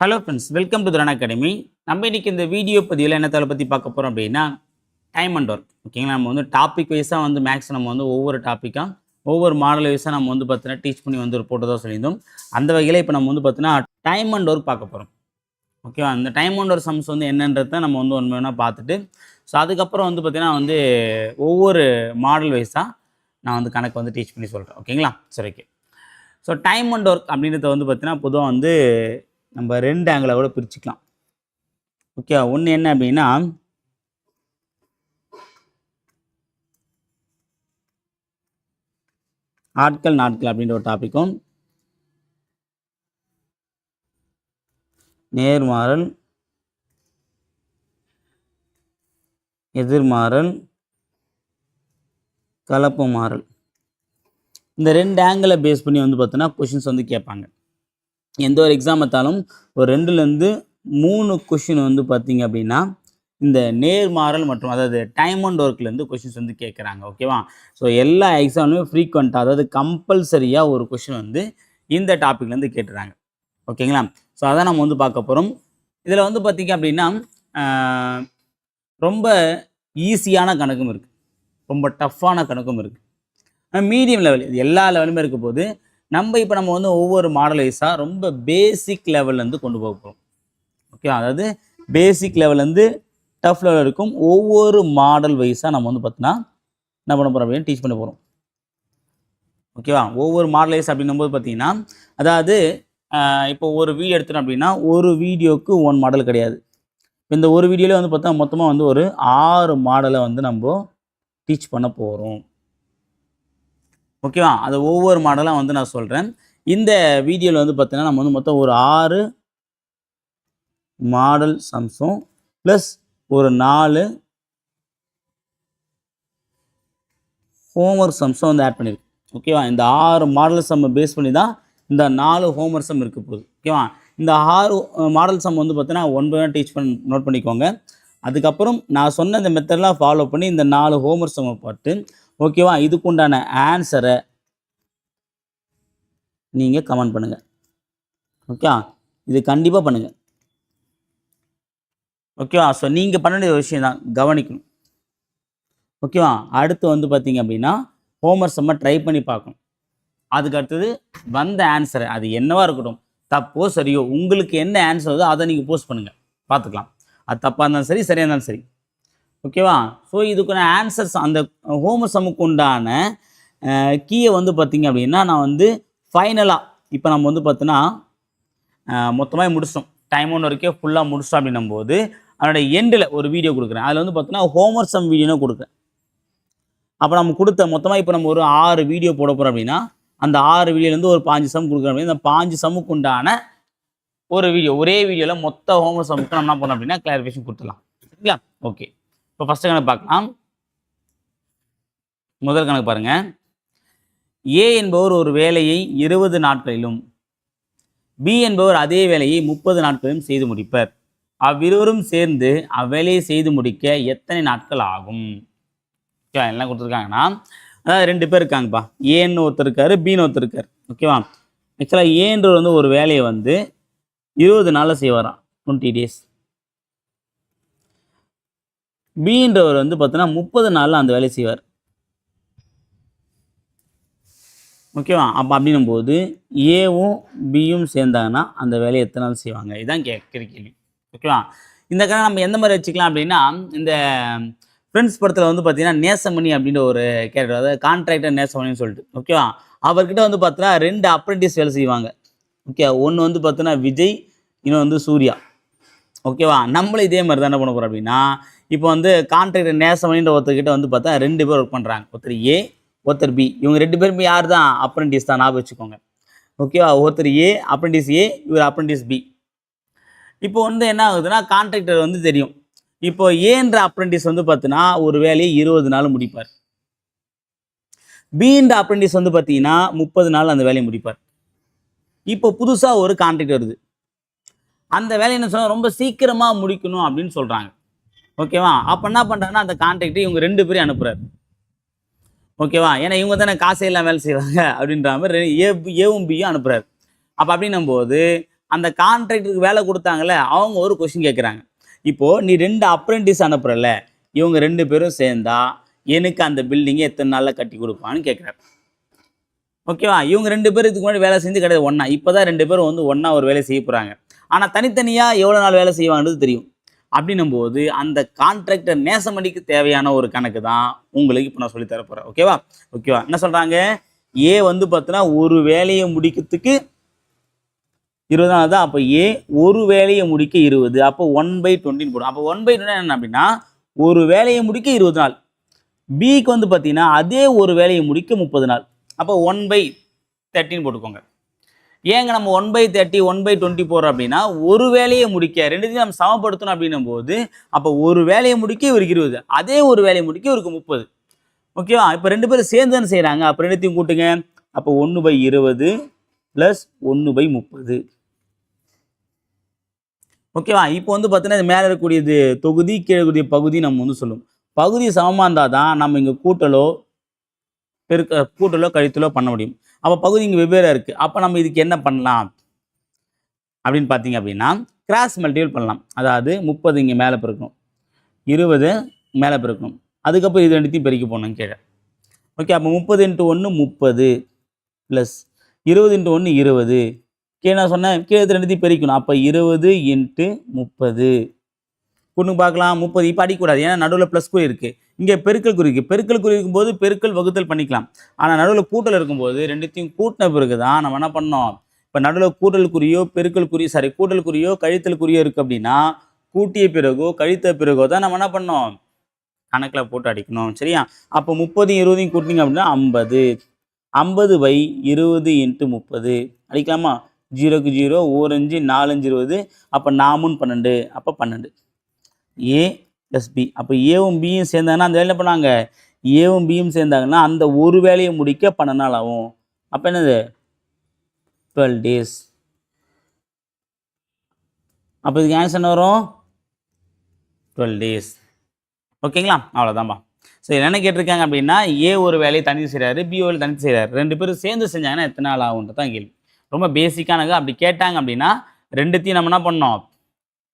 Hello friends, welcome to துரான் academy. நம்ம இன்னைக்கு இந்த வீடியோ பதிவில் என்ன தலை பற்றி பார்க்க போகிறோம் அப்படின்னா, டைம் அண்ட் ஒர்க். ஓகேங்களா, நம்ம வந்து டாபிக் வைஸாக வந்து மேக்ஸ் நம்ம வந்து ஒவ்வொரு டாப்பிக்காக ஒவ்வொரு மாடல் வைஸாக நம்ம வந்து பார்த்தீங்கன்னா டீச் பண்ணி வந்து ஒரு போட்டதாக சொல்லியிருந்தோம். அந்த வகையில் இப்போ நம்ம வந்து பார்த்தீங்கன்னா டைம் அண்ட் ஒர்க் பார்க்க போகிறோம். ஓகேவா, அந்த டைம் அண்ட் ஒர்க் சம்ஸ் வந்து என்னன்றதை நம்ம வந்து ஒன்று வேணால் பார்த்துட்டு, ஸோ அதுக்கப்புறம் வந்து பார்த்தீங்கன்னா வந்து ஒவ்வொரு மாடல் வைஸாக நான் வந்து கணக்கு வந்து டீச் பண்ணி சொல்கிறேன். ஓகேங்களா, சரி, okay. So time and work அப்படின்றத வந்து பார்த்தீங்கன்னா பொதுவாக வந்து நம்ம 2 ஆங்கிளை கூட பிரிச்சுக்கலாம். ஓகே, ஒன்று என்ன அப்படின்னா ஆட்கள் நாட்கள் அப்படின்ற ஒரு டாப்பிக்கும், நேர்மாறல் எதிர்மாறல் கலப்பு மாறல், இந்த 2 ஆங்கிளை பேஸ் பண்ணி வந்து பார்த்தோன்னா கொஷின்ஸ் வந்து கேட்பாங்க. எந்த ஒரு எக்ஸாம் எடுத்தாலும் ஒரு 2லேருந்து 3 கொஷின் வந்து பார்த்தீங்க அப்படின்னா இந்த நேர்மாறல் மற்றும் அதாவது டைம் அண்ட் ஒர்க்லேருந்து கொஷின்ஸ் வந்து கேட்குறாங்க. ஓகேவா, ஸோ எல்லா எக்ஸாம்லையும் ஃப்ரீக்வெண்ட்டாக அதாவது கம்பல்சரியாக ஒரு கொஷின் வந்து இந்த டாப்பிக்லேருந்து கேட்டுறாங்க. ஓகேங்களா, ஸோ அதான் நம்ம வந்து பார்க்க போகிறோம். இதில் வந்து பார்த்திங்க அப்படின்னா ரொம்ப ஈஸியான கணக்கும் இருக்குது, ரொம்ப டஃப்பான கணக்கும் இருக்குது, மீடியம் லெவல், இது எல்லா லெவலுமே இருக்க போது நம்ம வந்து ஒவ்வொரு மாடல் வைஸாக ரொம்ப பேசிக் லெவல்லேருந்து கொண்டு போக போகிறோம். ஓகேவா, அதாவது பேசிக் லெவல்லேருந்து டஃப் லெவல் இருக்கும். ஒவ்வொரு மாடல் வைஸாக நம்ம வந்து பார்த்தீங்கன்னா என்ன பண்ண போகிறோம் அப்படின்னு டீச் பண்ண போகிறோம். ஓகேவா, ஒவ்வொரு மாடல் வைஸ் அப்படின்னும் போது பார்த்தீங்கன்னா அதாவது இப்போ ஒரு வீடியோ எடுத்துட்டோம் அப்படின்னா ஒரு வீடியோவுக்கு 1 மாடல் கிடையாது. இந்த ஒரு வீடியோவில் வந்து பார்த்தா மொத்தமாக வந்து ஒரு 6 மாடலை வந்து நம்ம டீச் பண்ண போகிறோம். ஓகேவா, அது ஒவ்வொரு மாடலாக வந்து நான் சொல்கிறேன். இந்த வீடியோவில் வந்து பார்த்தீங்கன்னா நம்ம வந்து மொத்தம் ஒரு 6 மாடல் சம்ஸும் ப்ளஸ் ஒரு 4 ஹோம்ஒர்க் சம்ஸும் வந்து ஆட் பண்ணியிருக்கு. ஓகேவா, இந்த 6 மாடல் சம்மை பேஸ் பண்ணி தான் இந்த 4 ஹோம்ஒர்க் சம் இருக்க போகுது. ஓகேவா, இந்த 6 மாடல் சம் வந்து பார்த்தீங்கன்னா 1 பை 1 டீச் பண்ணி நோட் பண்ணிக்கோங்க. அதுக்கப்புறம் நான் சொன்ன இந்த மெத்தட்லாம் ஃபாலோ பண்ணி இந்த 4 ஹோம்ஒர்க் சம்மை பார்த்து ஓகேவா இதுக்கு உண்டான ஆன்சரை நீங்கள் கமெண்ட் பண்ணுங்கள். ஓகே, இது கண்டிப்பாக பண்ணுங்கள். ஓகேவா, ஸோ நீங்கள் பண்ண வேண்டிய விஷயம் தான் கவனிக்கணும். ஓகேவா, அடுத்து வந்து பார்த்தீங்க அப்படின்னா ஹோம்ஒர்க் சம்மை ட்ரை பண்ணி பார்க்கணும். அதுக்கு அடுத்தது வந்த ஆன்சரை அது என்னவாக இருக்கட்டும், தப்போ சரியோ உங்களுக்கு என்ன ஆன்சர் வருதோ அதை நீங்கள் போஸ்ட் பண்ணுங்கள், பார்த்துக்கலாம். அது தப்பாக இருந்தாலும் சரி, சரியாக இருந்தாலும் சரி. ஓகேவா, ஸோ இதுக்கான ஆன்சர்ஸ் அந்த ஹோம்ஒர்க் சம்முக்கு உண்டான கீயை வந்து பார்த்திங்க அப்படின்னா நான் வந்து ஃபைனலாக இப்போ நம்ம வந்து பார்த்தோன்னா மொத்தமாக முடிச்சிட்டோம், டைம் ஒன்று வரைக்கும் ஃபுல்லாக முடிச்சிட்டோம் அப்படின்னும் போது அதனுடைய எண்டில் ஒரு வீடியோ கொடுக்குறேன். அதில் வந்து பார்த்தோன்னா ஹோம்ஒர்க் சம் வீடியோன்னு கொடுக்குறேன். அப்போ நம்ம கொடுத்த மொத்தமாக இப்போ நம்ம ஒரு 6 வீடியோ போட போகிறோம் அப்படின்னா அந்த 6 வீடியோலேருந்து ஒரு 5 சம் கொடுக்குறோம் அப்படின்னா இந்த 5 சம்முக்கு உண்டான ஒரு வீடியோ ஒரே வீடியோவில் மொத்த ஹோம்ஒர்க் சம்முக்கு நம்ம என்ன பண்ணோம் அப்படின்னா கிளாரிஃபிகேஷன் கொடுத்துடலாம். சரிங்களா, ஓகே. இப்போ ஃபஸ்ட்டு கணக்கு பார்க்கலாம். முதல் கணக்கு பாருங்கள். ஏ என்பவர் ஒரு வேலையை 20 நாட்களிலும் பி என்பவர் அதே வேலையை 30 நாட்களிலும் செய்து முடிப்பர். அவ்விருவரும் சேர்ந்து அவ்வேலையை செய்து முடிக்க எத்தனை நாட்கள் ஆகும்? ஓகேவா, எல்லாம் கொடுத்துருக்காங்கன்னா அதாவது 2 பேர் இருக்காங்கப்பா, ஏன்னு ஒருத்தர் இருக்கார், பின்னு ஒருத்தர் இருக்கார். ஓகேவா, ஆக்சுவலாக ஏன்றவர் வந்து ஒரு வேலையை வந்து 20 நாளில் செய்வாராம், 20 days. பின்றவர் வந்து பார்த்தோன்னா 30 நாளில் அந்த வேலையை செய்வார். ஓகேவா, அப்போ அப்படின்னும் போது ஏவும் பியும் சேர்ந்தாங்கன்னா அந்த வேலையை எத்தனை நாள் செய்வாங்க, இதுதான் கேட்குற கேள்வி. ஓகேவா, இந்த கணக்கு நம்ம எந்த மாதிரி வச்சுக்கலாம் அப்படின்னா இந்த ஃப்ரெண்ட்ஸ் படத்தில் வந்து பார்த்தீங்கன்னா நேசமணி அப்படின்ற ஒரு கேரக்டர், அதாவது கான்ட்ராக்டர் நேசமணின்னு சொல்லிட்டு. ஓகேவா, அவர்கிட்ட வந்து பார்த்தோன்னா 2 அப்ரெண்டிஸ் வேலை செய்வாங்க. ஓகே, ஒன்று வந்து பார்த்தோன்னா விஜய், இன்னொன்று வந்து சூர்யா. ஓகேவா, நம்மளும் இதே மாதிரி தான் என்ன பண்ண போகிறோம் அப்படின்னா இப்போ வந்து கான்ட்ராக்டர் நேசமணின்ற ஒருத்தர்கிட்ட வந்து பார்த்தா 2 பேர் ஒர்க் பண்ணுறாங்க, ஒருத்தர் ஏ ஒருத்தர் பி. இவங்க 2 பேருமே யார் தான், அப்ரெண்டிஸ் தான், ஞாபகம் வச்சுக்கோங்க. ஓகேவா, ஒருத்தர் ஏ அப்ரெண்டிஸ் ஏ, இவர் அப்ரெண்டிஸ் பி. இப்போ வந்து என்ன ஆகுதுன்னா கான்ட்ராக்டர் வந்து தெரியும், இப்போ ஏன்ற அப்ரெண்டிஸ் வந்து பார்த்தீங்கன்னா ஒரு வேலையை 20 நாள் முடிப்பார். பின்ற அப்ரெண்டிஸ் வந்து பார்த்தீங்கன்னா 30 நாள் அந்த வேலையை முடிப்பார். இப்போ புதுசாக ஒரு கான்ட்ராக்ட் வருது, அந்த வேலையை என்ன சொன்னால் ரொம்ப சீக்கிரமாக முடிக்கணும் அப்படின்னு சொல்கிறாங்க. ஓகேவா, அப்போ என்ன பண்ணுறாங்கன்னா அந்த கான்ட்ராக்டை இவங்க 2 பேரையும் அனுப்புகிறார். ஓகேவா, ஏன்னா இவங்க தானே காசே எல்லாம் வேலை செய்வாங்க அப்படின்ற மாதிரி ஏவும் பியும் அனுப்புகிறார். அப்போ அப்படின்னும் போது அந்த கான்ட்ராக்டருக்கு வேலை கொடுத்தாங்கல்ல அவங்க ஒரு கொஸ்டின் கேட்குறாங்க. இப்போது நீ 2 அப்ரெண்டிஸ் அனுப்புறல, இவங்க 2 பேரும் சேர்ந்தா எனக்கு அந்த பில்டிங்கை எத்தனை நாளில் கட்டி கொடுப்பான்னு கேட்குறாரு. ஓகேவா? இவங்க 2 பேரும் இதுக்கு முன்னாடி வேலை செஞ்சு கிடையாது ஒன்றா. இப்போ தான் 2 பேரும் வந்து ஒன்றா ஒரு வேலை செய்ய போகிறாங்க. ஆனால் தனித்தனியாக எவ்வளோ நாள் வேலை செய்வாங்கன்றது தெரியும். அப்படின்னும்போது அந்த கான்ட்ராக்டர் நேசமணிக்கு தேவையான ஒரு கணக்கு தான் உங்களுக்கு இப்போ நான் சொல்லித்தர போகிறேன். ஓகேவா? என்ன சொல்கிறாங்க? ஏ வந்து பார்த்தீங்கன்னா ஒரு வேலையை முடிக்கிறதுக்கு 20 நாள் தான். அப்போ ஏ ஒரு வேலையை முடிக்க 20, அப்போ 1/20 போடும். அப்போ 1/20 என்ன அப்படின்னா ஒரு வேலையை முடிக்க 20 நாள். பிக்கு வந்து பார்த்தீங்கன்னா அதே ஒரு வேலையை முடிக்க 30 நாள். அப்போ 1/13 போட்டுக்கோங்க. ஏங்க நம்ம 1/30 1/20 போடுறோம் அப்படின்னா ஒரு வேலையை முடிக்க ரெண்டுத்தையும் நம்ம சமப்படுத்தணும் அப்படின்னும் போது அப்போ ஒரு வேலையை முடிக்க இவருக்கு 20, அதே ஒரு வேலையை முடிக்க இவருக்கு 30. ஓகேவா? இப்போ 2 பேரும் சேர்ந்து தானே செய்கிறாங்க. அப்போ ரெண்டுத்தையும் கூட்டுங்க. அப்போ 1/20 + 1/30. ஓகேவா? இப்போ வந்து பார்த்தீங்கன்னா மேலே இருக்கக்கூடியது தொகுதி, கீழே இருக்கக்கூடிய பகுதி நம்ம வந்து சொல்லுவோம். பகுதி சமமாக இருந்தால் தான் நம்ம இங்கே கூட்டலோ கழித்தலோ பண்ண முடியும். அப்போ பகுதி இங்கே வெவ்வேறாக இருக்குது. அப்போ நம்ம இதுக்கு என்ன பண்ணலாம் அப்படின்னு பார்த்தீங்க அப்படின்னா கிராஸ் மல்டிபிள் பண்ணலாம். அதாவது 30 இங்கே மேலே பெருக்கணும், 20 மேலே பெருக்கணும், அதுக்கப்புறம் இது ரெண்டுத்தையும் பெருக்கி போடணும் கீழே. ஓகே, அப்போ 30 × 1 30 ப்ளஸ் 20 × 1 20. கீழே நான் சொன்னேன் கீழே ரெண்டுத்தையும் பெருக்கணும். அப்போ 20 × 30 கூட்டு பார்க்கலாம். 30 இப்போ அடிக்கக்கூடாது, ஏன்னா நடுவில் ப்ளஸ் குறி இருக்குது. இங்கே பெருக்கல் குறி இருக்குது. பெருக்கல் குறி இருக்கும்போது பெருக்கல் வகுத்தல் பண்ணிக்கலாம். ஆனால் நடுவில் கூட்டல் இருக்கும்போது ரெண்டுத்தையும் கூட்டின பிறகு தான் நம்ம என்ன பண்ணோம். இப்போ நடுவில் கூட்டல் குறியோ கூட்டல் குறியோ கழித்தல் குறியோ இருக்குது அப்படின்னா கூட்டிய பிறகோ கழித்த பிறகோ தான் நம்ம என்ன பண்ணோம் கணக்கில் போட்டு அடிக்கணும். சரியா? அப்போ 30 20 கூட்டினீங்க அப்படின்னா 50. 50/20 × 30 அடிக்கலாமா? 0க்கு 0, 1 5 4 5 20. அப்போ 4 12, அப்போ 12. ஏ + பி. அப்போ ஏவும் பியும் சேர்ந்தாங்கன்னா அந்த வேலை பண்ணாங்க. ஏவும் பியும் சேர்ந்தாங்கன்னா அந்த ஒரு வேலையை முடிக்க 12 நாள் ஆகும். அப்போ என்னது 12 டேஸ். அப்போ இதுக்கு ஆன்சர் என்ன வரும்? 12 டேஸ். ஓகேங்களா? அவ்வளோதான்பா. சரி, என்ன கேட்டிருக்காங்க அப்படின்னா ஏ ஒரு வேலையை தனித்து செய்கிறாரு, பி ஒரு வேலையை தனித்து செய்கிறாரு. 2 பேரும் சேர்ந்து செஞ்சாங்கன்னா எத்தனை நாள் ஆகுன்றது தான் கேள்வி. ரொம்ப பேசிக்கானது. அப்படி கேட்டாங்க அப்படின்னா ரெண்டுத்தையும் நம்ம என்ன பண்ணோம்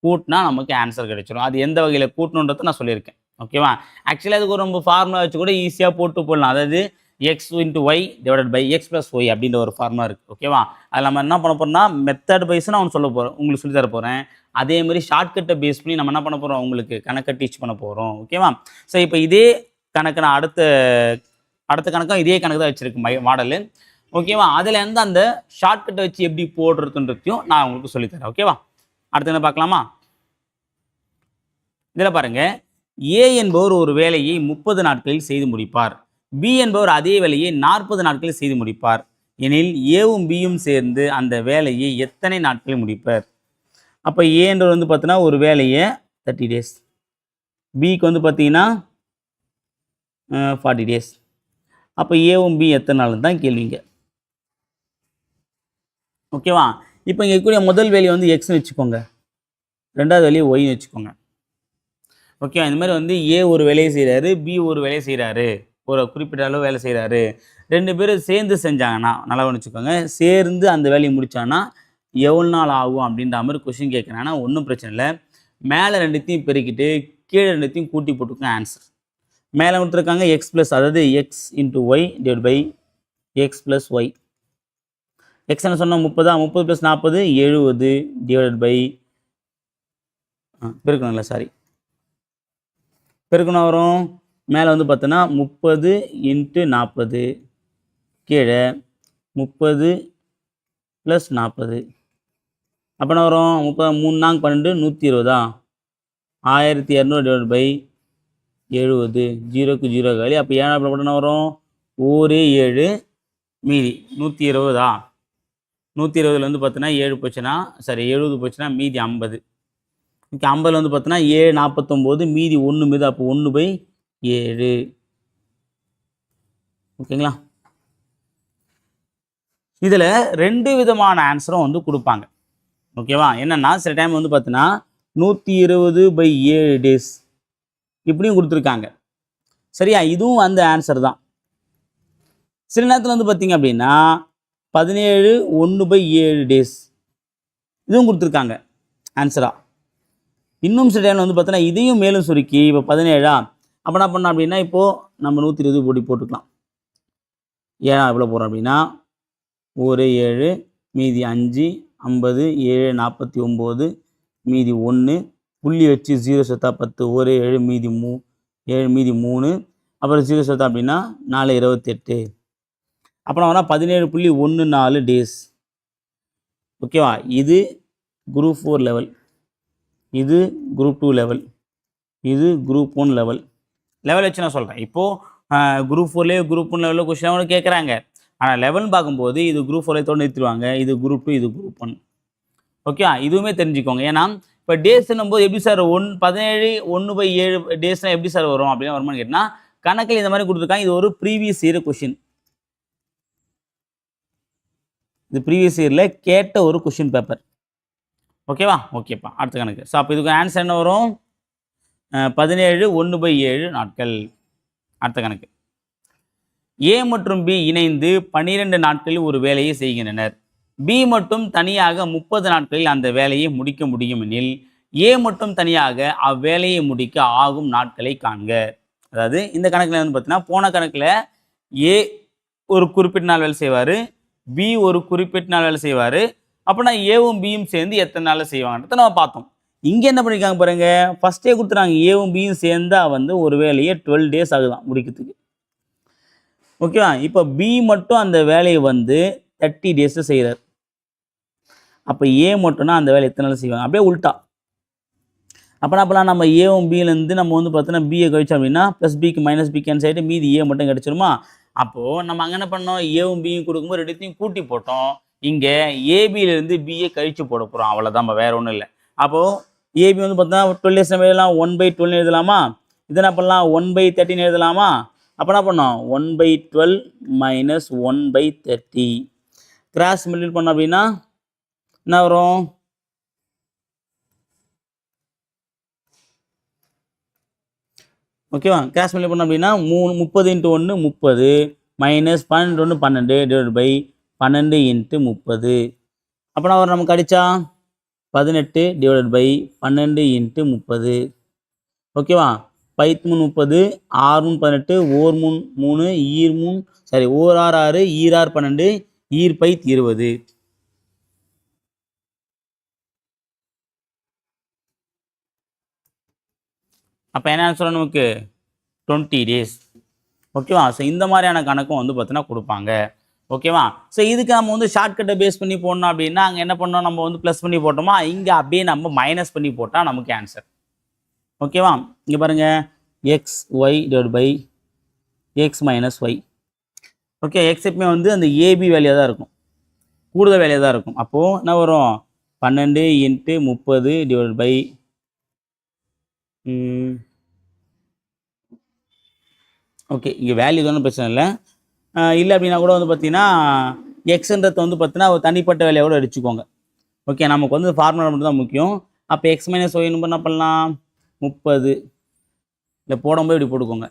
கூட்டினா நமக்கு ஆன்சர் கிடைச்சிடும். அது எந்த வகையில் கூட்டணுன்றதை நான் சொல்லியிருக்கேன். ஓகேவா? ஆக்சுவலி அதுக்கு ஒரு ரொம்ப ஃபார்முலா வச்சு கூட ஈஸியாக போட்டு போடலாம். அதாவது x × y / x + y அப்படின்ற ஒரு ஃபார்முலா இருக்குது. ஓகேவா? அதில் நம்ம என்ன பண்ண போகிறோம்னா மெத்தட் வைஸ் நான் சொல்ல போகிறேன், உங்களுக்கு சொல்லி தர போகிறேன். அதே மாதிரி ஷார்ட்கட்டை பேஸ் பண்ணி நம்ம என்ன பண்ண போகிறோம் உங்களுக்கு கணக்கை டீச் பண்ண போகிறோம். ஓகேவா? ஸோ இப்போ இதே கணக்கு நான் அடுத்த கணக்கும் இதே கணக்கு தான் வச்சுருக்கு மாடலு. ஓகேவா? அதில் இருந்து அந்த ஷார்ட்கட்டை வச்சு எப்படி போடுறதுன்றதையும் நான் உங்களுக்கு சொல்லித்தரேன். ஓகேவா? அடுத்து என்ன பார்க்கலாமா? இதில் பாருங்க, ஏ என்பவர் ஒரு வேலையை 30 நாட்களில் செய்து முடிப்பார். பி என்பவர் அதே வேலையை 40 நாட்களில் செய்து முடிப்பார் எனில் ஏவும் பியும் சேர்ந்து அந்த வேலையை எத்தனை நாட்களில் முடிப்பார்? அப்போ ஏன்றவர் வந்து பார்த்தீங்கன்னா ஒரு வேலையை 30 டேஸ், பிக்கு வந்து பார்த்தீங்கன்னா 40 டேஸ். அப்போ ஏவும் பி எத்தனை நாள் தான் கேள்விங்க. ஓகேவா? இப்போ இங்கே இருக்கக்கூடிய முதல் வேலையை வந்து எக்ஸ்னு வச்சுக்கோங்க, ரெண்டாவது வேலையை ஒய்னு வச்சுக்கோங்க. ஓகே, இந்த மாதிரி வந்து ஏ ஒரு வேலையை செய்கிறாரு, பி ஒரு வேலையை செய்கிறாரு, ஒரு குறிப்பிட்ட அளவு வேலை செய்கிறாரு. 2 பேரும் சேர்ந்து செஞ்சாங்கன்னா நல்லா வச்சுக்கோங்க, சேர்ந்து அந்த வேலையை முடித்தாங்கன்னா எவ்வளோ நாள் ஆகும் அப்படின்ற மாதிரி கொஷின் கேட்குறாங்கன்னா ஒன்றும் பிரச்சனை இல்லை. மேலே ரெண்டுத்தையும் பெருக்கிட்டு கீழே ரெண்டுத்தையும் கூட்டி போட்டுக்கோங்க ஆன்சர். மேலே கொடுத்துருக்காங்க எக்ஸ் ப்ளஸ், அதாவது x × y / x + y. X என்ன சொன்னால் 30, 30 + 40 70 பெருக்கணுங்களா? சாரி, பெருக்கணும் வரும். மேலே வந்து பார்த்தோன்னா 30 × 40 கீழே 30 + 40. அப்போ என்ன வரும்? 30 3 4 12 120. 1200 / 70. 0க்கு 0 காலி. அப்போ 7 போட்டு என்ன வரும்? 1 7 மீதி 120. 120 வந்து பார்த்தோன்னா 7 போச்சுன்னா 70 போச்சுன்னா மீதி 50. ஓகே, 50 வந்து பார்த்தோன்னா 7 49 மீதி 1 மீது, அப்போ 1/7. ஓகேங்களா? இதில் 2 விதமான ஆன்சரும் வந்து கொடுப்பாங்க. ஓகேவா? என்னென்னா சில டைம் வந்து பார்த்தீங்கன்னா 120/7 டேஸ் இப்படியும் கொடுத்துருக்காங்க. சரியா? இதுவும் அந்த ஆன்சர் தான். சில நேரத்தில் வந்து பார்த்தீங்க அப்படின்னா 17 1/7 டேஸ் இதுவும் கொடுத்துருக்காங்க ஆன்சராக. இன்னும் சில டைமில் வந்து பார்த்தோன்னா இதையும் மேலும் சுருக்கி இப்போ 17 அப்போ என்ன பண்ணோம் அப்படின்னா இப்போது நம்ம 120 போட்டி போட்டுக்கலாம். ஏன் எவ்வளோ போகிறோம் அப்படின்னா 1 7 மீதி 5 50 7 49 மீதி 1 புள்ளி வச்சு 0 சேர்த்தா 10 1 7 மீதி 7 மீதி 3 அப்புறம் 0 சேர்த்தா அப்படின்னா 4 28 அப்புறம் வர 17.14 டேஸ். ஓகேவா? இது குரூப் 4 லெவல், இது குரூப் 2 லெவல், இது குரூப் 1 லெவல் வச்சு நான் சொல்கிறேன். இப்போது குரூப் 4லேயே குரூப் 1 லெவலில் கொஸ்டின் அவனு கேட்குறாங்க. ஆனால் லெவல்னு பார்க்கும்போது இது குரூப் 4 தோடு நிறுத்திடுவாங்க, இது குரூப் 2 இது குரூப் 1. ஓகே, இதுவுமே தெரிஞ்சுக்கோங்க. ஏன்னா இப்போ டேஸ்ன்னும் போது எப்படி சார் 17 1/7 டேஸ்னால் எப்படி சார் வரும் அப்படின்னு வருமானு கேட்டால் கணக்கில் இந்த மாதிரி கொடுத்துருக்காங்க. இது ஒரு ப்ரீவியஸ் இயர் கொஷின், இது ப்ரீவியஸ் இயரில் கேட்ட ஒரு கொஷின் பேப்பர். ஓகேவா? ஓகேப்பா, அடுத்த கணக்கு. ஸோ அப்போ இதுக்கு ஆன்சர் என்ன வரும்? 17 1/7 நாட்கள். அடுத்த கணக்கு. ஏ மற்றும் பி இணைந்து 12 நாட்களில் ஒரு வேலையை செய்கின்றனர். பி மட்டும் தனியாக 30 நாட்களில் அந்த வேலையை முடிக்க முடியும் எனில் ஏ மட்டும் தனியாக அவ்வேலையை முடிக்க ஆகும் நாட்களை காண்க. அதாவது இந்த கணக்கில் வந்து பார்த்தீங்கன்னா போன கணக்கில் ஏ ஒரு குறிப்பிட்ட நாள் வேலை செய்வார், பி ஒரு குறிப்பிட்ட நாள் வேலை செய்வார். அப்படின்னா ஏவும் பியும் சேர்ந்து எத்தனை நாளில் செய்வாங்கன்றத நம்ம பார்த்தோம். இங்கே என்ன பண்ணியிருக்காங்க பாருங்க, ஃபஸ்ட்டே கொடுத்துறாங்க ஏவும் பியும் சேர்ந்தா வந்து ஒரு வேலையை 12 டேஸ் ஆகுதான் முடிக்கிறதுக்கு. ஓகேவா? இப்போ பி மட்டும் அந்த வேலையை வந்து 30 டேஸில் செய்கிறார். அப்போ ஏ மட்டும்னா அந்த வேலை எத்தனை நாள் செய்வாங்க? அப்படியே உல்ட்டா. அப்போனா அப்போலாம் நம்ம ஏவும் பியிலேருந்து நம்ம வந்து பார்த்தோன்னா பிஏ கழிச்சோம் அப்படின்னா ப்ளஸ் பிக்கு மைனஸ் பி கேன்சல் ஆகிட்டு மீதி ஏ மட்டும் கிடச்சிருமா? அப்போது நம்ம அங்கே என்ன பண்ணோம், ஏவும் பியும் கொடுக்கும்போது ரெண்டுத்தையும் கூட்டி போட்டோம். இங்கே ஏபியிலேருந்து பிஏ கழித்து போட போகிறோம், அவ்வளோதான், நம்ம வேறு ஒன்றும் இல்லை. அப்போது ஏபி வந்து பார்த்தா 12 டேஸ் நம்ம எழுதலாம், 1/12 எழுதலாமா? இது என்ன பண்ணலாம், 1/13 எழுதலாமா? அப்போ என்ன பண்ணோம், 1/12 மைனஸ் 1/30 கிராஸ் மல்டிபிள் பண்ணோம் அப்படின்னா என்ன வரும்? ஓகேவா? கிராஸ் மல்டிபிள் பண்ணோம் அப்படின்னா 30 × 1 30 மைனஸ் 12 × 1 12 டிவைட் பை 12 × 30. அப்போனா அவர் நமக்கு அடித்தா 18 டிவைட் பை 12 × 30. ஓகேவா? 5 30 6 18 ஓர் 3 ஈர் 3 சாரி ஓர் 6 6 ஈர் 6 12 ஈர் 20. அப்போ என்ன ஆன்சர் நமக்கு 20 டேஸ். ஓகேவா? ஸோ இந்த மாதிரியான கணக்கும் வந்து பார்த்தீங்கன்னா கொடுப்பாங்க. ஓகேவா? ஸோ இதுக்கு நம்ம வந்து ஷார்ட்கட்டை பேஸ் பண்ணி போடணும் அப்படின்னா அங்கே என்ன பண்ணோம், நம்ம வந்து ப்ளஸ் பண்ணி போட்டோமா, இங்கே அப்படியே நம்ம மைனஸ் பண்ணி போட்டால் நமக்கு ஆன்சர். ஓகேவா? இங்கே பாருங்கள், x y divide by x minus y. Okay, x எப்பவுமே வந்து அந்த ஏபி வேலையாக தான் இருக்கும், கூடுதல் வேலையாக தான் இருக்கும். அப்போது என்ன வரும், 12 × 30 டிவைட் பை ஓகே, இங்கே வேல்யூ தானே பிரச்சனை இல்லை. இல்லை அப்படின்னா கூட வந்து பார்த்தீங்கன்னா எக்ஸுன்றதை வந்து பார்த்தீங்கன்னா ஒரு தனிப்பட்ட வேலையை கூட அடிச்சுக்கோங்க. ஓகே, நமக்கு வந்து ஃபார்முலா மட்டும் தான் முக்கியம். அப்போ எக்ஸ் மைனஸ் ஒய் என்ன பண்ணலாம், 30 இல்லை போடும்போது இப்படி போட்டுக்கோங்க.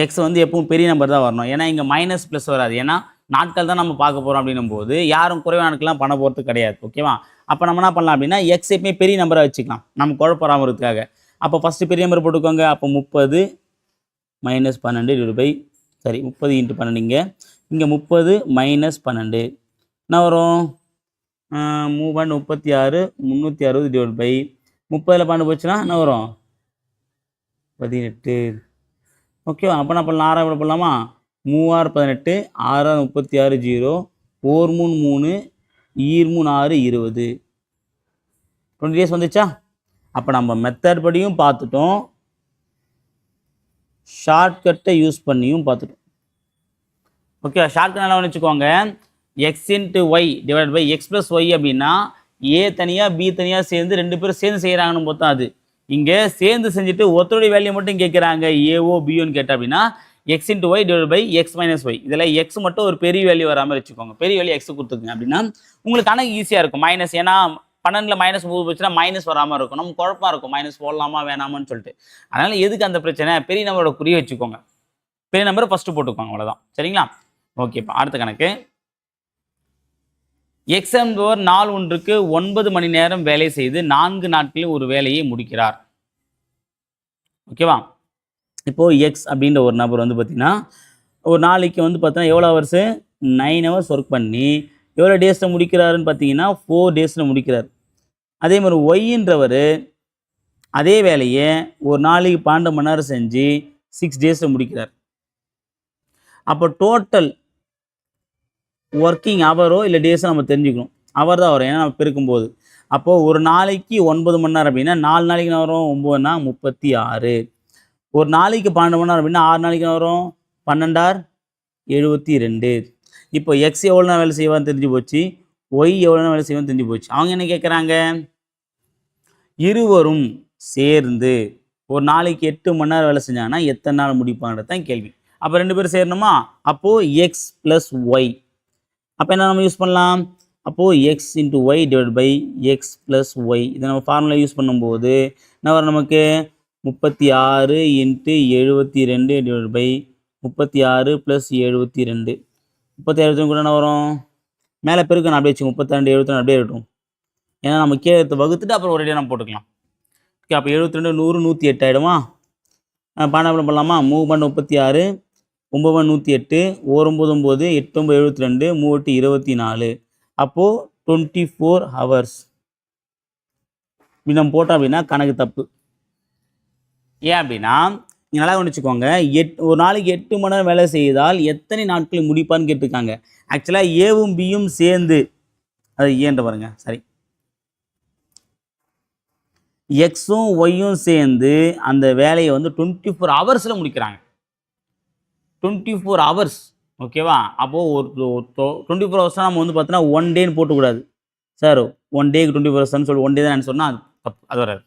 எக்ஸ் வந்து எப்பவும் பெரிய நம்பர் தான் வரணும், ஏன்னா இங்கே மைனஸ் ப்ளஸ் வராது. ஏன்னா நாட்கள் தான் நம்ம பார்க்க போகிறோம் அப்படின்னும் போது யாரும் குறைவான நாட்கள்லாம் பண்ண போகிறது கிடையாது. ஓகேவா? அப்போ நம்ம என்ன பண்ணலாம் அப்படின்னா எக்ஸ் எப்பவுமே பெரிய நம்பராக வச்சுக்கலாம், நம்ம குழப்பறாமல் இருக்கிறதுக்காக. அப்போ ஃபஸ்ட்டு பெரிய நம்பர் போட்டுக்கோங்க. அப்போ 30 மைனஸ் 12 டிவைட் பை 30 × 12 இங்கே 30 மைனஸ் 12 என்ன வரும், 36 360 டிவைட் பை 30ல் 12 போச்சுன்னா என்ன வரும், 18. ஓகேவா? அப்போ நான் பண்ணலாம் 6 எவ்வளோ பண்ணலாமா, 3 18 6 36 0 ஓர் 3 3 ஈர் 3 6 20. 20 டேஸ் வந்துச்சா? அப்போ நம்ம மெத்தட் படியும் பார்த்துட்டோம், ஷார்ட்கட்டை யூஸ் பண்ணியும் பார்த்துட்டோம். ஓகே, ஷார்ட்கட் நல்லா வச்சுக்கோங்க. X into y divide by x plus y அப்படின்னா ஏ தனியாக பி தனியாக சேர்ந்து 2 பேரும் சேர்ந்து செய்கிறாங்கன்னு பார்த்தா அது இங்கே சேர்ந்து செஞ்சுட்டு ஒருத்தருடைய வேல்யூ மட்டும் கேட்குறாங்க, ஏஓ பிஓன்னு கேட்டால் அப்படின்னா x into y divide by x minus y. இதில் எக்ஸ் மட்டும் ஒரு பெரிய வேல்யூ வராமல் வச்சுக்கோங்க, பெரிய வேல்யூ எக்ஸ் கொடுத்துருங்க அப்படின்னா உங்களுக்கு கணக்கு ஈஸியாக இருக்கும். மைனஸ், ஏன்னா 12ல் மைனஸ் 3 போச்சுன்னா மைனஸ் வராமல் இருக்கும், நம்ம குழப்பமாக இருக்கும் மைனஸ் போடலாமா வேணாமான்னு சொல்லிட்டு. அதனால் எதுக்கு அந்த பிரச்சனை, பெரிய நம்பரோட குறிய வச்சுக்கோங்க, பெரிய நம்பரை ஃபஸ்ட்டு போட்டுக்கோங்க, அவ்வளோதான். சரிங்களா? ஓகேப்பா, அடுத்த கணக்கு. எக்ஸ் என்பவர் நாள் ஒன்றுக்கு 9 மணி நேரம் வேலை செய்து 4 நாட்களில் ஒரு வேலையை முடிக்கிறார். ஓகேவா? இப்போ எக்ஸ் அப்படின்ற ஒரு நபர் வந்து பார்த்தீங்கன்னா, ஒரு நாளைக்கு வந்து பார்த்தீங்கன்னா எவ்வளோ ஹவர்ஸு? 9 ஹவர்ஸ் ஒர்க் பண்ணி எவ்வளோ டேஸில் முடிக்கிறாருன்னு பார்த்தீங்கன்னா 4 டேஸில் முடிக்கிறார். அதே மாதிரி ஒய்ன்றவர் அதே வேலையை ஒரு நாளைக்கு 12 மணி நேரம் செஞ்சு 6 டேஸில் முடிக்கிறார். அப்போ டோட்டல் ஒர்க்கிங் ஹவரோ இல்லை டேஸோ நம்ம தெரிஞ்சுக்கணும். அவர் தான் வரும், ஏன்னா நம்ம பெருக்கும்போது. அப்போது ஒரு நாளைக்கு 9 மணி நேரம் அப்படின்னா 4 நாளைக்கு என்ன வரும்? 9னா 36. ஒரு நாளைக்கு 12 மணி நேரம் அப்படின்னா 6 நாளைக்கு என்ன வரும்? 12 72. இப்போ எக்ஸ் எவ்வளோ நேரம் வேலை செய்வான்னு தெரிஞ்சு போச்சு, ஒய் எவ்வளோ நேரம் வேலை செய்வான்னு தெரிஞ்சு போச்சு. அவங்க என்ன கேட்குறாங்க? இருவரும் சேர்ந்து ஒரு நாளைக்கு 8 மணி நேரம் வேலை செஞ்சாங்கன்னா எத்தனை நாள் முடிப்பாங்கிறது தான் கேள்வி. அப்போ 2 பேரும் சேரணுமா? அப்போது எக்ஸ் ப்ளஸ் ஒய். அப்போ என்ன நம்ம யூஸ் பண்ணலாம்? அப்போது x into y divide by x plus y. இதை நம்ம ஃபார்முலா யூஸ் பண்ணும்போது என்ன வரும் நமக்கு? 36 இன்ட்டு 72 டிவைட் பை 36 ப்ளஸ் 72. 36 கூட என்ன வரும்? மேலே பெருக்கு நான் அப்படியே வச்சுக்கோங்க. 32 72 அப்படியே இருக்கட்டும். ஏன்னா நம்ம கீழே வகுத்துட்டு அப்புறம் ஒரேடியாக நம்ம போட்டுக்கலாம். ஓகே, அப்போ 72 100 108 ஆகிடுமா? 12 பண்ணலாமா? 3 பண்ண 36, 9 பண்ண 108, 1 9 9, 8 9 72, 3 8 24. அப்போது 24 ஹவர்ஸ். இப்படி நம்ம போட்டோம் அப்படின்னா கணக்கு தப்பு. ஏன் அப்படின்னா நீங்கள் நல்லா கவனிச்சுக்கோங்க. ஒரு நாளைக்கு 8 மணி நேரம் வேலை செய்தால் எத்தனை நாட்கள் முடிப்பான்னு கேட்டிருக்காங்க. ஆக்சுவலாக ஏவும் பியும் சேர்ந்து, அது ஏன்ற பாருங்க, சரி, எக்ஸும் ஒய்யும் சேர்ந்து அந்த வேலையை வந்து 24 ஹவர்ஸில் முடிக்கிறாங்க. 24 ஹவர்ஸ். ஓகேவா? அப்போது ஒரு 24 ஹவர்ஸ்னால் நம்ம வந்து பார்த்தோன்னா 1 டேன்னு போட்டுக்கூடாது. சார் 1 டேக்கு 24 ஹவர்ஸ்ன்னு சொல்லி 1 டே தான் சொன்னால் அது தப்பு, அது வராது.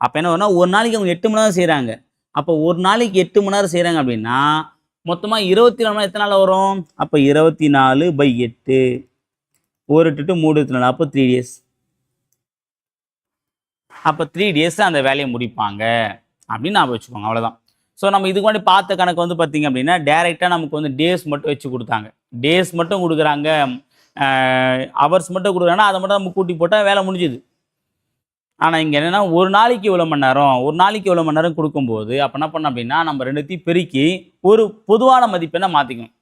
அப்போ என்ன வரும்னா ஒரு நாளைக்கு அவங்க 8 மணி நேரம் செய்கிறாங்க. அப்போ ஒரு நாளைக்கு 8 மணி நேரம் செய்கிறாங்க அப்படின்னா மொத்தமாக 24 மணி நேரம் எத்தனை நாள் வரும்? அப்போ 24/8, 1 8 3 24, அப்போ 3 டேஸ். அப்போ 3 டேஸில் அந்த வேலையை முடிப்பாங்க அப்படின்னு ஞாபகம் வச்சுக்கோங்க. அவ்வளோதான். ஸோ நம்ம இதுக்கு முன்னாடி பார்த்த கணக்கு வந்து பார்த்திங்க அப்படின்னா டேரெக்டாக நமக்கு வந்து டேஸ் மட்டும் வச்சு கொடுத்தாங்க. டேஸ் மட்டும் கொடுக்குறாங்க, ஹவர்ஸ் மட்டும் கொடுக்குறாங்கன்னா அதை மட்டும் நம்ம கூட்டி போட்டால் வேலை முடிஞ்சுது. ஆனால் இங்கே என்னென்னா ஒரு நாளைக்கு இவ்வளோ மணி நேரம், ஒரு நாளைக்கு இவ்வளோ மணி நேரம் கொடுக்கும்போது அப்போ என்ன பண்ணோம் அப்படின்னா நம்ம ரெண்டுத்தையும் பெருக்கி ஒரு பொதுவான மதிப்பெண்ணை மாற்றிக்கணும்.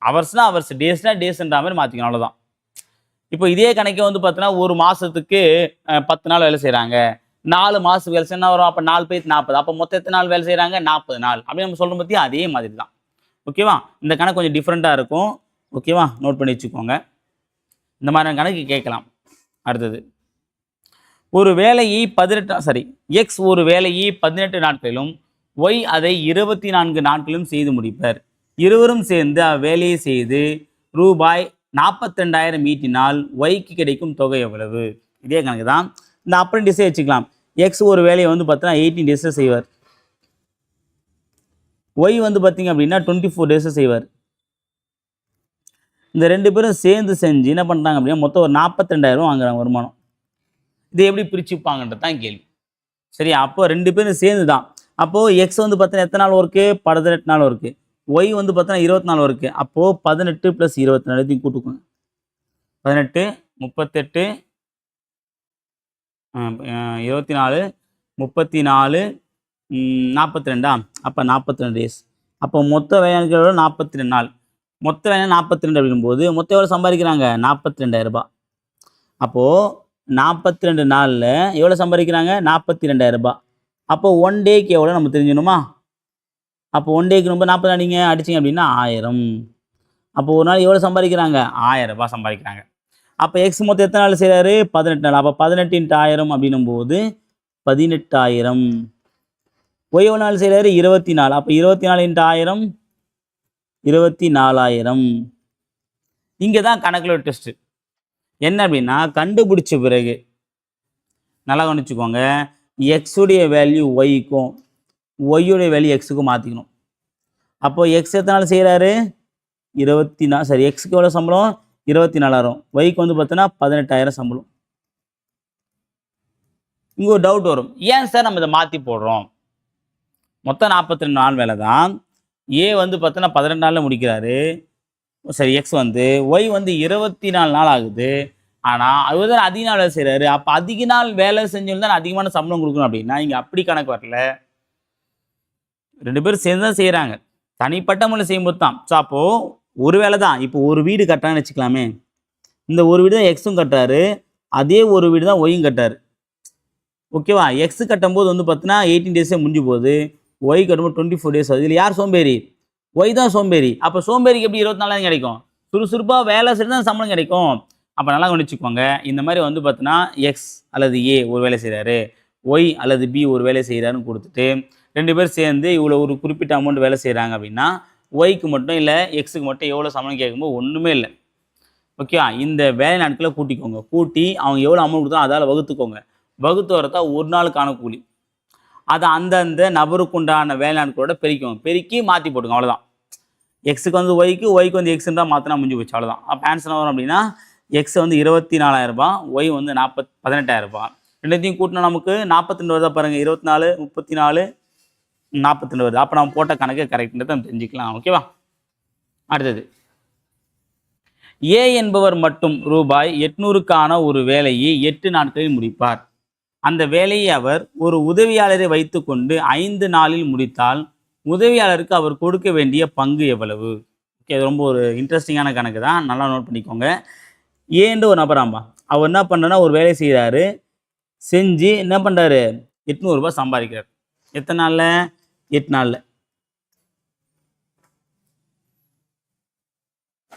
ஹவர்ஸ்னால் ஹவர்ஸ், டேஸ்னால் டேஸ்ன்ற மாதிரி மாற்றிக்கணும். அவ்வளோதான். இப்போ இதே கணக்கே வந்து பார்த்தீங்கன்னா ஒரு மாதத்துக்கு 10 நாள் வேலை செய்கிறாங்க, 4 மாதத்துக்கு வேலை செய்யணும் வரும். அப்போ 4 பேர் 40, அப்போ மொத்தம் எத்தனை நாள் வேலை செய்கிறாங்க? 40 நாள். அப்படி நம்ம சொல்கிற பற்றி அதே மாதிரி தான். ஓகேவா? இந்த கணக்கு கொஞ்சம் டிஃப்ரெண்ட்டாக இருக்கும். ஓகேவா? நோட் பண்ணி வச்சுக்கோங்க. இந்த மாதிரியான கணக்கு கேட்கலாம். அடுத்தது, ஒரு வேலையை எக்ஸ் ஒரு வேலையை 18 நாட்களிலும் ஒய் அதை 24 நாட்களிலும் செய்து முடிப்பர். இருவரும் சேர்ந்து அவ்வேலையை செய்து ரூபாய் 42,000 ஈட்டினால் ஒய்க்கு கிடைக்கும் தொகை எவ்வளவு? இதே கணக்கு தான். இந்த அப்ரெண்டிஸே வச்சுக்கலாம். எக்ஸ் ஒரு வேலையை வந்து பார்த்தீங்கன்னா 18 டேஸில் செய்வார். ஒய் வந்து பார்த்தீங்க அப்படின்னா 24 டேஸில் செய்வார். இந்த 2 பேரும் சேர்ந்து செஞ்சு என்ன பண்ணுறாங்க அப்படின்னா மொத்தம் ஒரு 42,000 வாங்குறாங்க வருமானம். இதை எப்படி பிரிச்சுப்பாங்கன்றது தான் கேள்வி. சரி, அப்போ 2 பேரும் சேர்ந்து தான். அப்போது எக்ஸ் வந்து பார்த்தீங்கன்னா எத்தனை நாள் ஒர்க்கு? 18 நாள் ஒர்க்கு. ஒய் வந்து பார்த்தீங்கன்னா 24 ஒர்க்கு. அப்போது 18 + 24 கூட்டுக்கோங்க. 18 38 24 34 42. அப்போ 42 டேஸ். அப்போ மொத்த வேலைகளோட 42 நாள். மொத்த வேலை 42 அப்படிங்கும்போது மொத்தம் எவ்வளோ சம்பாதிக்கிறாங்க? 42,000 ரூபாய். அப்போது 42 நாளில் எவ்வளோ சம்பாதிக்கிறாங்க? 42,000 ரூபாய். அப்போ 1 டேக்கு எவ்வளோ நம்ம தெரிஞ்சுக்கணுமா? அப்போ 1 டேக்கு ரொம்ப 40 நீங்கள் அடிச்சிங்க அப்படின்னா 1000. அப்போ ஒரு நாள் எவ்வளோ சம்பாதிக்கிறாங்க? 1000 ரூபாய் சம்பாதிக்கிறாங்க. அப்போ எக்ஸ் மொத்தம் எத்தனை நாள் செய்கிறாரு? 18 நாள். அப்போ 18 × 1000 அப்படின்னும்போது 18,000. ஒய் எவ்வளோ நாள் செய்கிறாரு? 24. அப்போ 24 × 1000 24,000. இங்கே தான் கணக்கில் ஒரு டெஸ்ட்டு என்ன அப்படின்னா கண்டுபிடிச்ச பிறகு நல்லா கவனிச்சுக்கோங்க. எக்ஸுடைய வேல்யூ ஒய்க்கும் ஒய்யுடைய வேல்யூ எக்ஸுக்கும் மாற்றிக்கணும். அப்போது எக்ஸ் எத்தனை நாள் செய்கிறாரு? 24. சரி, எக்ஸுக்கு எவ்வளோ சம்பளம்? 24,000. ஒய்க்கு வந்து பார்த்தோன்னா 18,000 சம்பளம். இங்கே ஒரு டவுட் வரும், ஏன் சார் நம்ம இதை மாற்றி போடுறோம்? மொத்தம் 42 நாள் வேலை தான். ஏ வந்து பார்த்தோன்னா 18 நாளில் முடிக்கிறாரு. சரி, எக்ஸ் வந்து ஒய் வந்து 24 நாள் ஆகுது. ஆனால் அவர் தான் அதிக நாள் வேலை செய்கிறாரு. அப்போ அதிக நாள் வேலை செஞ்சவங்க தான் அதிகமான சம்பளம் கொடுக்கணும் அப்படின்னா இங்கே அப்படி கணக்கு வரல. 2 பேரும் சேர்ந்து தான் செய்கிறாங்க. தனிப்பட்ட முறையில் செய்யும்போது தான். ஸோ அப்போது ஒரு வேலை தான். இப்போ ஒரு வீடு கட்டுறான்னு வச்சுக்கலாமே. இந்த ஒரு வீடு தான் எக்ஸும் கட்டுறாரு. அதே ஒரு வீடு தான் ஒய்யும் கட்டுறாரு. ஓகேவா? எக்ஸ் கட்டும்போது வந்து பார்த்தீங்கன்னா 18 டேஸே முடிஞ்சு போகுது. ஒய் கட்டும்போது 24 டேஸ் ஆகுது. இதில் யார் சோம்பேறி? ஒய் தான் சோம்பேறி. அப்போ சோம்பேறிக்கு எப்படி 24 நாள் கிடைக்கும்? சுறுசுறுப்பாக வேலை செஞ்சு தான் சம்பளம் கிடைக்கும். அப்போ நல்லா கவனிச்சுக்கோங்க. இந்த மாதிரி வந்து பார்த்தீங்கன்னா எக்ஸ் அல்லது ஏ ஒரு வேலை செய்கிறாரு, ஒய் அல்லது பி ஒரு வேலை செய்கிறாருன்னு கொடுத்துட்டு 2 பேர் சேர்ந்து இவ்வளோ ஒரு குறிப்பிட்ட அமௌண்ட் வேலை செய்கிறாங்க அப்படின்னா ஒய்க்கு மட்டும் இல்லை எக்ஸுக்கு மட்டும் எவ்வளோ சம்பளம் கேட்கும்போது ஒன்றுமே இல்லை. ஓகேவா? இந்த வேலை நாட்களை கூட்டிக்கோங்க. கூட்டி அவங்க எவ்வளோ அமௌண்ட் கொடுத்தா அதால் வகுத்துக்கோங்க. வகுத்து வரத்தா ஒரு நாளுக்கான கூலி. அதை அந்தந்த நபருக்கு உண்டான வேலை நாட்களோட பெருக்கிக்கோங்க. பெருக்கி மாற்றி போட்டுங்க. அவ்வளோதான். எக்ஸுக்கு வந்து ஒய்க்கு, ஒய்க்கு வந்து எக்ஸுன்னு தான் மாற்றினா முடிஞ்சு போச்சு. அவ்வளோதான். அப்போ ஆன்சர் வரும் அப்படின்னா எக்ஸ் வந்து 24,000 ஒய் வந்து 18,000. ரெண்டுத்தையும் கூட்டினா நமக்கு 42 வருதா பாருங்கள். 24, 34, 42 வருது. அப்போ நம்ம போட்ட கணக்கு கரெக்டுன்றதை நம்ம தெரிஞ்சுக்கலாம். ஓகேவா? அடுத்தது ஏ என்பவர் மட்டும் ரூபாய் 800க்கான ஒரு வேலையை 8 நாட்களில் முடிப்பார். அந்த வேலையை அவர் ஒரு உதவியாளரை வைத்துக்கொண்டு 5 நாளில் முடித்தால் உதவியாளருக்கு அவர் கொடுக்க வேண்டிய பங்கு எவ்வளவு? ஓகே, அது ரொம்ப ஒரு இன்ட்ரெஸ்டிங்கான கணக்கு தான். நல்லா நோட் பண்ணிக்கோங்க. ஏன்ற ஒரு நபராம்பா, அவர் என்ன பண்ணுறன்னா ஒரு வேலை செய்கிறாரு, செஞ்சு என்ன பண்ணுறாரு, 800 ரூபாய் சம்பாதிக்கிறார். எத்தனை நாளில்? 8 நாளில்.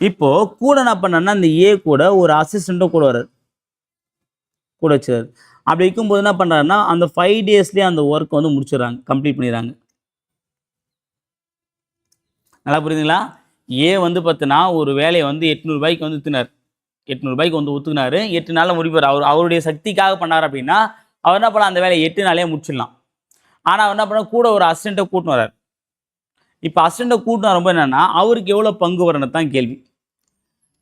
இப்போ கூட என்ன பண்ணனா அந்த ஏ கூட ஒரு அசிஸ்டண்ட்டும் கூட வர்றாரு, கூட வச்சுறாரு. அப்படி இருக்கும்போது என்ன பண்ணுறாருன்னா அந்த 5 டேஸ்லேயே அந்த ஒர்க் வந்து முடிச்சிடுறாங்க, கம்ப்ளீட் பண்ணிடுறாங்க. நல்லா புரியுதுங்களா? ஏ வந்து பார்த்தீங்கன்னா ஒரு வேலையை வந்து 800 ரூபாய்க்கு வந்து விற்றுனார். 800 ரூபாய்க்கு வந்து ஒத்துக்கினாரு. 8 நாளில் முடிப்பார். அவருடைய சக்திக்காக பண்ணார் அப்படின்னா அவர் என்ன பண்ணலாம், அந்த வேலையை 8 நாளே முடிச்சிடலாம். ஆனால் அவர் என்ன பண்ண கூட ஒரு அசிஸ்டண்ட்டை கூட்டின்னு வர்றார். இப்போ அசிஸ்டண்ட்டை கூட்டின்னு வரும்போது என்னென்னா அவருக்கு எவ்வளோ பங்கு வரணும் தான் கேள்வி.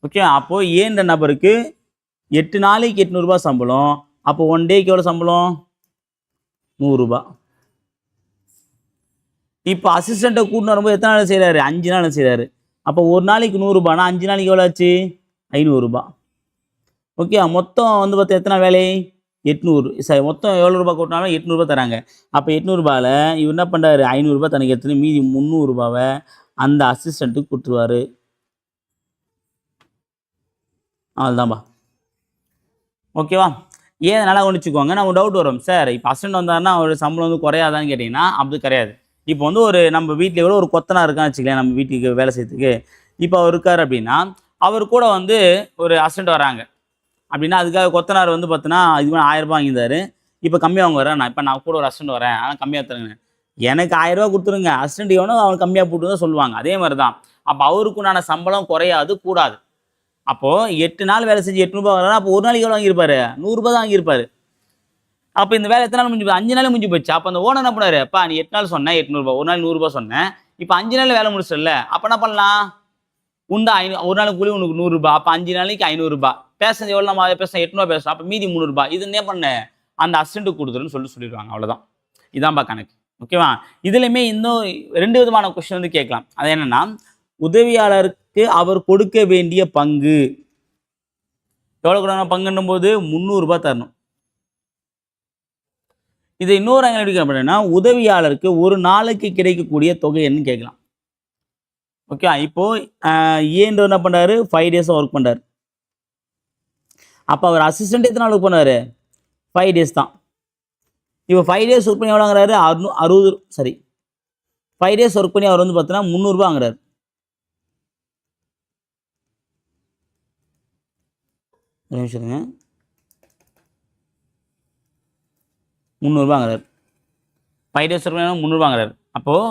ஓகே, அப்போது ஏன்ற நபருக்கு 8 நாளைக்கு 800 ரூபாய் சம்பளம். அப்போ 1 டேக்கு எவ்வளோ சம்பளம்? 100 ரூபாய். இப்போ அசிஸ்டண்ட்டை கூட்டின்னு வரும்போது எத்தனை நாள் செய்கிறாரு? 5 நாள் செய்கிறாரு. அப்போ ஒரு நாளைக்கு 100 ரூபாய்னா 5 நாளைக்கு எவ்வளோ ஆச்சு? 500 ரூபாய். ஓகே, மொத்தம் வந்து பார்த்தா எத்தனை வேலை? 800. சரி, மொத்தம் எவ்வளோ ரூபாய் கூட்டினாலும் 800 ரூபாய் தராங்க. அப்போ 800 ரூபாயில் இவர் என்ன பண்ணுறாரு, 500 ரூபாய் தனக்கு எடுத்துன்னு மீதி 300 ரூபாவை அந்த அசிஸ்டண்ட்டுக்கு கொடுத்துருவாரு. அவ்வளோதான்பா. ஓகேவா? ஏன் நல்லா கவனிச்சுக்கோங்க. நம்ம டவுட் வரும், சார் இப்போ அசிஸ்டண்ட் வந்தாருன்னா அவரோட சம்பளம் வந்து குறையாதான்னு கேட்டிங்கன்னா அப்படி கிடையாது. இப்போ வந்து ஒரு நம்ம வீட்டில் எவ்வளோ ஒரு கொத்தனார் இருக்கான்னு வச்சுக்கலாம், நம்ம வீட்டுக்கு வேலை செய்யறதுக்கு. இப்போ அவர் இருக்கார் அப்படின்னா அவர் கூட வந்து ஒரு அசிஸ்டண்ட் வராங்க அப்படின்னா அதுக்காக கொத்தனார் வந்து பார்த்தீங்கன்னா இதுக்கு 1000 ரூபாய் வாங்கியிருந்தாரு. இப்போ கம்மியாக அவங்க வரேன், நான் கூட ஒரு அசிஸ்டண்ட் வரேன், ஆனால் கம்மியாக தருங்க, எனக்கு 1000 ரூபா கொடுத்துருங்க, அசிஸ்டண்ட் எவனோ அவன் கம்மியாக போட்டு தான் சொல்லுவாங்க. அதே மாதிரி தான். அப்போ அவருக்குண்டான சம்பளம் குறையாது, கூடாது. அப்போது 8 நாள் வேலை செஞ்சு 800 ரூபாய் வரனா அப்போ ஒரு நாளைக்கு எவ்வளோ வாங்கியிருப்பாரு? 100 ரூபாய் தான் வாங்கியிருப்பாரு. அப்போ இந்த வேலை எத்தனை நாள் முடிஞ்சு போய்? 5 நாள் முடிஞ்சு போச்சு. அப்போ அந்த ஓனர் என்ன பண்ணாரு, அப்பா நீ 8 நாள் சொன்னேன் 800 ரூபாய், ஒரு நாள் 100 ரூபாய் சொன்னேன், இப்போ 5 நாள் வேலை முடிச்சிடல, அப்போ என்ன பண்ணலாம், உண்டா ஒரு நாள் கூலி உனக்கு 100 ரூபாய், அப்போ 5 நாளைக்கு 500 ரூபாய், பேசுறது எவ்வளோ, நம்ம அதை பேசுகிறோம் 800 பேசுகிறோம், அப்போ மீதி 300 ரூபாய், இது என்ன பண்ண அந்த அசிஸ்டண்ட்டுக்கு கொடுத்துருன்னு சொல்லிடுவாங்க. அவ்வளோதான். இதான்பா கணக்கு. ஓகேவா? இதுலையுமே இன்னும் 2 விதமான கொஸ்டின் வந்து கேட்கலாம். அது என்னன்னா, உதவியாளருக்கு அவர் கொடுக்க வேண்டிய பங்கு எவ்வளோ கொடுக்கணும்? பங்குன்னும் போது 300 ரூபாய் தரணும். இதை இன்னொரு ஆங்கிள் எப்படி அப்படின்னா உதவியாளருக்கு ஒரு நாளைக்கு கிடைக்கக்கூடிய தொகை என்னன்னு கேட்கலாம். ஓகே, இப்போ ஏன்ற என்ன பண்ணுறாரு, 5 டேஸாக ஒர்க் பண்ணுறாரு. அப்போ அவர் அசிஸ்டண்ட் எத்தனை நாள் ஒர்க் பண்ணார்? 5 டேஸ் தான். இப்போ 5 டேஸ் ஒர்க் பண்ணி எவ்வளோ வாங்குறாரு? 60 சரி 5 டேஸ் ஒர்க் பண்ணி அவர் வந்து பார்த்தீங்கன்னா 300 ரூபாய் வாங்குறாரு. நிமிஷங்க, 300 ரூபாய் வாங்குறாரு. 5 டேஸ் ஒர்க் பண்ணி 300 ரூபாய் வாங்குறாரு. அப்போது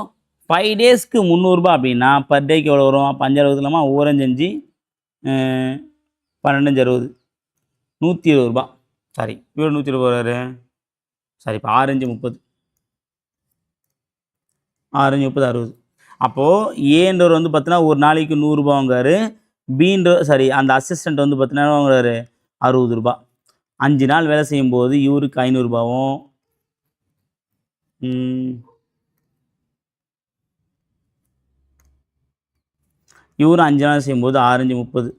5 டேஸ்க்கு 300 ரூபாய் அப்படின்னா பர் டேக்கு எவ்வளோ வரும்? அப்போ 5 60 இல்லாமல் ஒவ்வொரு 5 12 60 120 ரூபாய். சாரி, இவ்வளோ 120 ரூபாய் வராரு. சாரி, இப்போ 6 30 6 30 60. அப்போது ஏன்றவர் வந்து பார்த்தீங்கன்னா ஒரு நாளைக்கு 100 ரூபாய் வாங்குறாரு. சாரி அந்த அசிஸ்டண்ட் வந்து பார்த்தீங்கன்னா வாங்குறாரு 60 ரூபாய். 5 நாள் வேலை செய்யும்போது இவருக்கு 500 ரூபாவும் இவரும் 5 நாள் செய்யும்போது 6 30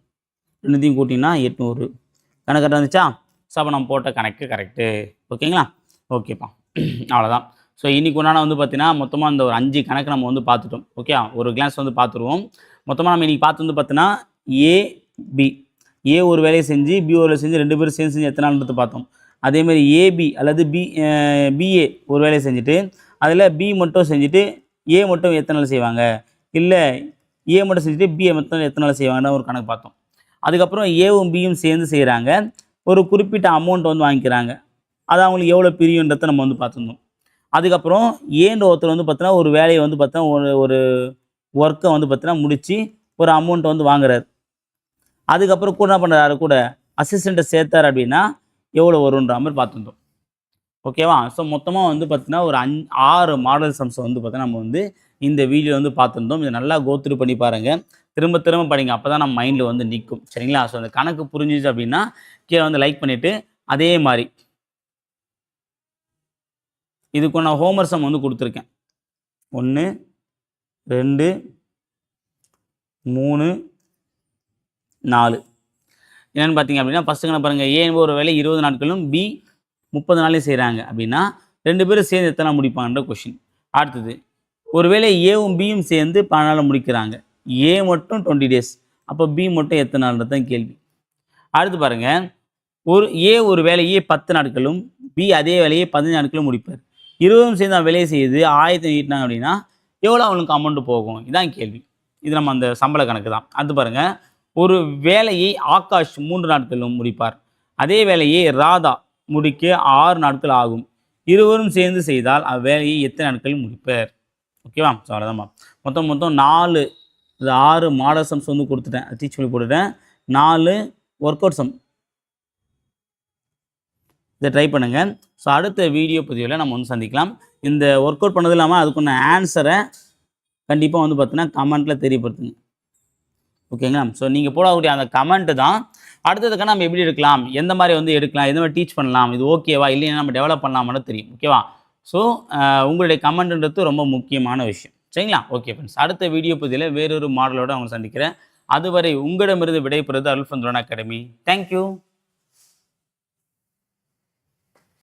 ரெண்டுத்தையும் கூட்டிங்கன்னா 800. கணக்கு கரெக்டாக இருந்துச்சா? ஸோ அப்போ நம்ம போட்ட கணக்கு கரெக்டு. ஓகேங்களா? ஓகேப்பா. அவ்வளோதான். ஸோ இன்றைக்கி உண்டான வந்து பார்த்தீங்கன்னா மொத்தமாக இந்த ஒரு 5 கணக்கு நம்ம வந்து பார்த்துட்டோம். ஓகே, ஒரு கிளாஸ் வந்து பார்த்துருவோம். மொத்தமாக நம்ம இன்றைக்கி பார்த்து வந்து பார்த்தீங்கன்னா ஏபி, ஏ ஒரு வேலையை செஞ்சு பி ஒரு வேலையை செஞ்சு 2 பேரும் சேர்ந்து செஞ்சு எத்தனை நாள்ன்றது பார்த்தோம். அதேமாதிரி ஏபி அல்லது பிஏ ஒரு வேலையை செஞ்சுட்டு அதில் பி மட்டும் செஞ்சுட்டு ஏ மட்டும் எத்தனை நாள் செய்வாங்க, இல்லை ஏ மட்டும் செஞ்சுட்டு பிஏ மட்டும் எத்தனை நாள் செய்வாங்கன்னு ஒரு கணக்கு பார்த்தோம். அதுக்கப்புறம் ஏவும் பியும் சேர்ந்து செய்கிறாங்க, ஒரு குறிப்பிட்ட அமௌண்ட் வந்து வாங்கிக்கிறாங்க, அது அவங்களுக்கு எவ்வளோ பிரியுன்றதை நம்ம வந்து பார்த்துருந்தோம். அதுக்கப்புறம் ஏன்ற ஒருத்தர் வந்து பார்த்தீங்கன்னா ஒரு வேலையை வந்து பார்த்தீங்கன்னா ஒரு ஒர்க்கை வந்து பார்த்தீங்கன்னா முடித்து ஒரு அமௌண்ட்டை வந்து வாங்குறாரு. அதுக்கப்புறம் கூட என்ன பண்ணுறாரு, கூட அசிஸ்டண்ட்டை சேர்த்தார் அப்படின்னா எவ்வளோ வருன்ற மாதிரி பார்த்துருந்தோம். ஓகேவா? ஸோ மொத்தமாக வந்து பார்த்தீங்கன்னா ஒரு 6 மாடல் சம்ஸை வந்து பார்த்தீங்கன்னா நம்ம வந்து இந்த வீடியோ வந்து பார்த்துருந்தோம். இதை நல்லா கோத்ரூ பண்ணி பாருங்கள், திரும்ப திரும்ப படிங்க, அப்போ தான் நம்ம மைண்டில் வந்து நிற்கும். சரிங்களா? ஸோ அந்த கணக்கு புரிஞ்சிச்சு அப்படின்னா கீழே வந்து லைக் பண்ணிவிட்டு, அதே மாதிரி இதுக்கு நான் ஹோம்ஒர்க் சம் வந்து கொடுத்துருக்கேன். 1 2 3 4 என்னென்னு பார்த்தீங்க அப்படின்னா, ஃபஸ்ட்டுங்க பாருங்கள், ஏ ஒரு வேலை 20 நாட்களும் பி 30 நாளையும் செய்கிறாங்க அப்படின்னா 2 பேரும் சேர்ந்து எத்தனை நாள் முடிப்பாங்கன்ற கொஷின். அடுத்தது, ஒருவேளை ஏவும் பியும் சேர்ந்து 12 நாள் முடிக்கிறாங்க, ஏ மட்டும் 20 டேஸ், அப்போ பி மட்டும் எத்தனை நாள்ன்றது தான் கேள்வி. அடுத்து பாருங்கள், ஒரு வேலையை 10 நாட்களும் பி அதே வேலையை 15 நாட்களும் முடிப்பார், 20 சேர்ந்து வேலையை செய்யுது 1000 ஈட்டினாங்க அப்படின்னா எவ்வளோ அவங்களுக்கு அமௌண்ட்டு போகும், இதான் கேள்வி. இது நம்ம அந்த சம்பள கணக்கு தான். அடுத்து பாருங்கள், ஒரு வேலையை ஆகாஷ் 3 நாட்களும் முடிப்பார், அதே வேலையை ராதா முடிக்க 6 நாட்கள் ஆகும், இருவரும் சேர்ந்து செய்தால் அவ்வேலையை எத்தனை நாட்களில் முடிப்பார்? ஓகேவா? ஸோ அவ்வளோதான்மா. மொத்தம் 6 மாடல் சம்ஸ் வந்து கொடுத்துட்டேன், டீச் பண்ணி போட்டுட்டேன். 4 ஒர்க் அவுட் சம், இதை ட்ரை பண்ணுங்கள். ஸோ அடுத்த வீடியோ பதிவில் நம்ம வந்து சந்திக்கலாம். இந்த ஒர்க் அவுட் பண்ணது இல்லாமல் அதுக்குள்ள ஆன்சரை கண்டிப்பாக வந்து பார்த்தீங்கன்னா கமெண்ட்டில் தெரியப்படுத்துங்க. ஓகேங்களா? ஸோ நீங்கள் போடக்கூடிய அந்த கமெண்ட்டு தான் அடுத்ததுக்காக நம்ம எப்படி எடுக்கலாம், எந்த மாதிரி வந்து எடுக்கலாம், எந்த மாதிரி டீச் பண்ணலாம், இது ஓகேவா இல்லைன்னா நம்ம டெவலப் பண்ணலாமான்னு தெரியும். ஓகேவா? ஸோ உங்களுடைய கமெண்ட்ன்றது ரொம்ப முக்கியமான விஷயம். சரிங்களா? ஓகே ஃப்ரெண்ட்ஸ், அடுத்த வீடியோ பதிவில் வேறொரு மாடலோடு அவங்க சந்திக்கிறேன். அதுவரை உங்களிடமிருந்து விடைபெறுவது அருள் ஃப்ரம் துரோன் அகாடமி. தேங்க்யூ.